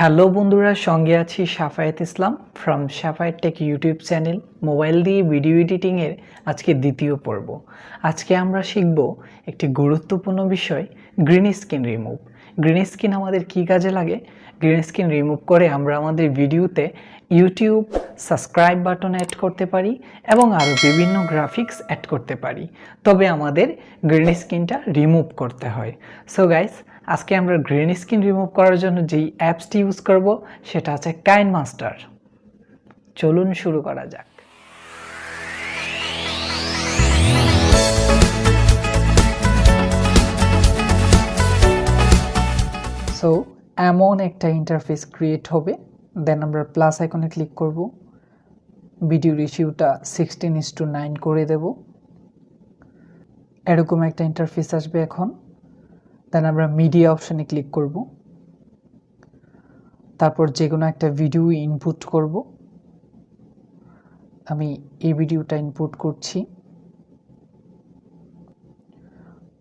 Hello বন্ধুরা, সঙ্গে আছি Shafayet Islam from Shafayet Tech YouTube channel. Mobile দিয়ে ভিডিও এডিটিংয়ের আজকে দ্বিতীয় পর্ব। আজকে আমরা শিখব একটি গুরুত্বপূর্ণ বিষয়, green screen remove. Green screen আমাদের কী কাজে লাগে? গ্রিন স্ক্রিন রিমুভ করে আমরা আমাদের ভিডিওতে ইউটিউব সাবস্ক্রাইব বাটন অ্যাড করতে পারি এবং আরও বিভিন্ন গ্রাফিক্স অ্যাড করতে পারি। তবে আমাদের গ্রিন স্ক্রিনটা রিমুভ করতে হয়। সো গাইস, আজকে আমরা গ্রিন স্ক্রিন রিমুভ করার জন্য যেই অ্যাপসটি ইউজ করব সেটা হচ্ছে কাইনমাস্টার। চলুন শুরু করা যাক। সো এমন একটা ইন্টারফেস ক্রিয়েট হবে, দেন আমরা প্লাস আইকনে ক্লিক করব, ভিডিও রেশিওটা 16:9 করে দেব। এরকম একটা ইন্টারফেস আসবে এখন। দেন আমরা মিডিয়া অপশানে ক্লিক করব, তারপর যে কোনো একটা ভিডিও ইনপুট করব। আমি এই ভিডিওটা ইনপুট করছি।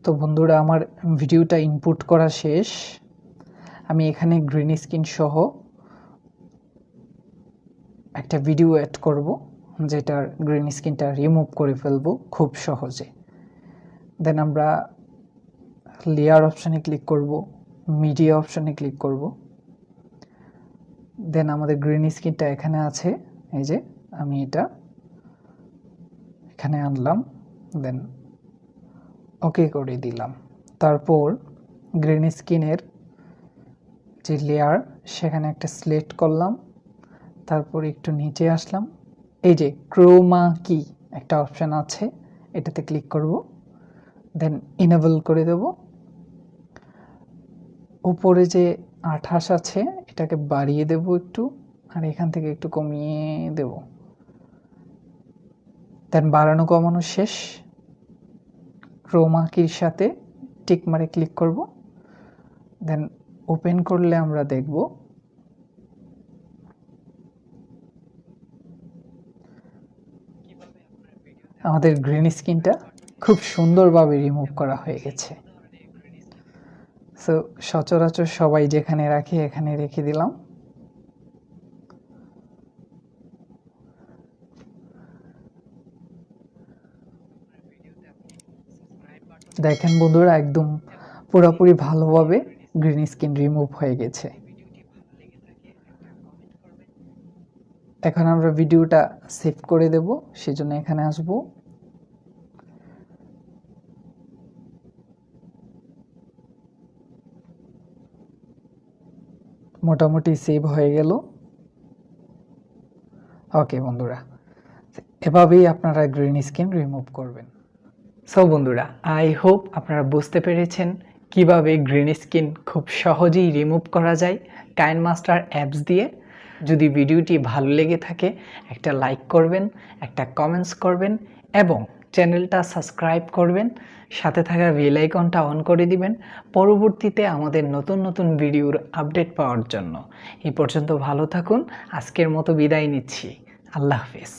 তো বন্ধুরা, আমার ভিডিওটা ইনপুট করা শেষ। আমি এখানে গ্রিন স্ক্রিন সহ একটা ভিডিও অ্যাড করব, যেটার গ্রিন স্ক্রিনটা রিমুভ করে ফেলবো খুব সহজে। দেন আমরা লেয়ার অপশানে ক্লিক করব, মিডিয়া অপশানে ক্লিক করব। দেন আমাদের গ্রিন স্ক্রিনটা এখানে আছে, এই যে আমি এটা এখানে আনলাম, দেন ওকে করে দিলাম। তারপর গ্রিন স্ক্রিনের যে লেয়ার সেখানে একটা সিলেক্ট করলাম, তারপর একটু নিচে আসলাম, এই যে ক্রোমা কি একটা অপশান আছে, এটাতে ক্লিক করব। দেন ইনেবল করে দেব। উপরে যে 28 আছে এটাকে বাড়িয়ে দেব একটু, আর এখান থেকে একটু কমিয়ে দেব। দেন বাড়ানো কমানো শেষ। ক্রোমা কির সাথে টিক মারে ক্লিক করব। দেন ওপেন করলে আমরা দেখব আমাদের গ্রিন স্ক্রিনটা খুব সুন্দরভাবে রিমুভ করা হয়ে গেছে। সো সচরাচর সবাই যেখানে রাখে এখানে রেখে দিলাম। দেখেন বন্ধুরা, একদম পুরোপুরি ভালোভাবে গ্রিন স্ক্রিন রিমুভ হয়ে গেছে। এখন আমরা ভিডিওটা সেভ করে দেব, সেজন্য এখানে আসব। মোটামুটি সেভ হয়ে গেল। ওকে বন্ধুরা, এভাবেই আপনারা গ্রিন স্ক্রিন রিমুভ করবেন। সো বন্ধুরা, আই হোপ আপনারা বুঝতে পেরেছেন কিভাবে গ্রিন স্ক্রিন খুব সহজেই রিমুভ করা যায় কাইনমাস্টার অ্যাপস দিয়ে। যদি ভিডিওটি ভালো লেগে থাকে একটা লাইক করবেন, একটা কমেন্টস করবেন এবং চ্যানেলটা সাবস্ক্রাইব করবেন। সাথে থাকা বেল আইকনটা অন করে দিবেন পরবর্তীতে আমাদের নতুন নতুন ভিডিওর আপডেট পাওয়ার জন্য। এই পর্যন্ত ভালো থাকুন। আজকের মতো বিদায় নিচ্ছি। আল্লাহ হাফেজ।